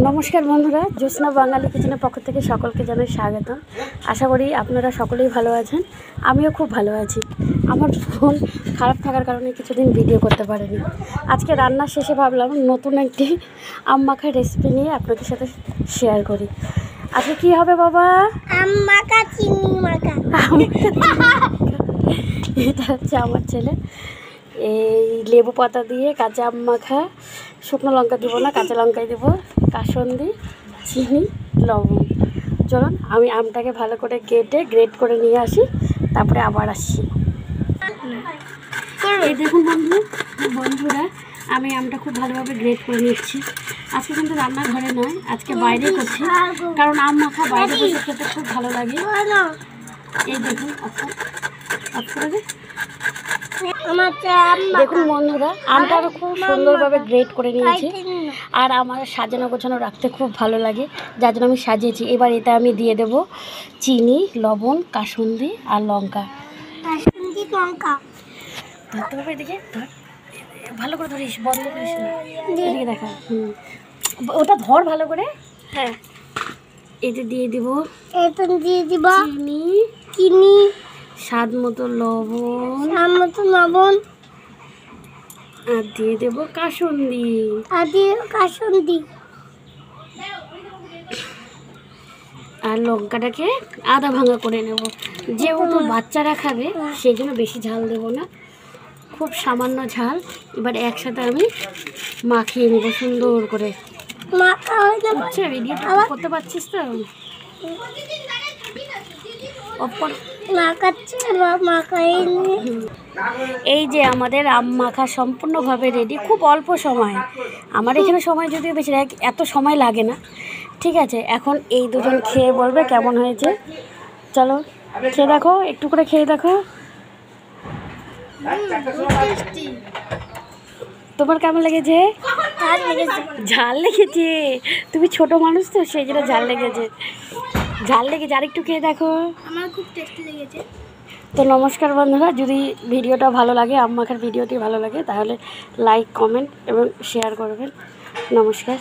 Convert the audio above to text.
নমস্কার বন্ধুরা, জ্যোৎস্না বাঙালি কিচেনের পক্ষ থেকে সকলকে জানাই স্বাগতম। আশা করি আপনারা সকলেই ভালো আছেন। আমিও খুব ভালো আছি। আমার ফোন খারাপ থাকার কারণে কিছুদিন ভিডিও করতে পারিনি। আজকে রান্নার শেষে ভাবলাম নতুন একটি আম মাখা রেসিপি নিয়ে আপনাদের সাথে শেয়ার করি। আজকে কী হবে বাবা? আম মাখা, চিনি মাখা। এটা হচ্ছে আমার ছেলে। এই লেবু পাতা দিয়ে কাঁচা আম মাখা, শুকনো লঙ্কা দিব না, কাঁচা লঙ্কাই দেবো, কাসুন্দি, চিনি, লবণ। চলুন আমি আমটাকে ভালো করে কেটে গ্রেট করে নিয়ে আসি, তারপরে আবার আসছি। এই দেখুন বন্ধুরা, আমি আমটা খুব ভালোভাবে গ্রেট করে নিচ্ছি। আজকে কিন্তু রান্নাঘরে নয়, আজকে বাইরে করছি, কারণ আম মাখা বাইরে বসে খেতে খুব ভালো লাগে। এই দেখুন দেখুন বন্ধুরা, আমটা আমি খুব সুন্দরভাবে গ্রেট করে নিয়েছি। আর আমার সাজানো গোছানো রাখতে খুব ভালো লাগে, যার জন্য আমি সাজিয়েছি। এবার এটা আমি দিয়ে দেব চিনি, লবণ, কাসুন্দি আর লঙ্কা। ধরতে হবে, এদিকে ধর, ভালো করে ধরিস, বন্ধ করিস না, এদিকে দেখা। ওটা ধর ভালো করে। হ্যাঁ, এটা দিয়ে দিব চিনি, স্বাদ মতো লবণ, আর দিয়ে দেব কাসুন্দি। আর লঙ্কাটাকে আধা ভাঙা করে নেব, যেহেতু বাচ্চারা খাবে সেই জন্য বেশি ঝাল দেব না, খুব সামান্য ঝাল। এবার একসাথে আমি মাখিয়ে নেব সুন্দর করে। আচ্ছা, ভিডিওটা করতে পারছিস তো? এই যে আমাদের আম মাখা সম্পূর্ণভাবে রেডি, খুব অল্প সময়। আমার এখানে সময় যদিও বেশি এত সময় লাগে না। ঠিক আছে, এখন এই দুজন খেয়ে বলবে কেমন হয়েছে। চলো খেয়ে দেখো, একটু করে খেয়ে দেখো। তোমার কেমন লেগেছে? ঝাল লেগেছে। তুমি ছোট মানুষ তো, সেই জন্য ঝাল লেগেছে। আর একটু খেয়ে দেখো। আমার খুব টেস্টি লেগেছে। তো নমস্কার বন্ধুরা, যদি ভিডিওটা ভালো লাগে, আম মাখার ভিডিওটি ভালো লাগে, তাহলে লাইক, কমেন্ট এবং শেয়ার করবেন। নমস্কার।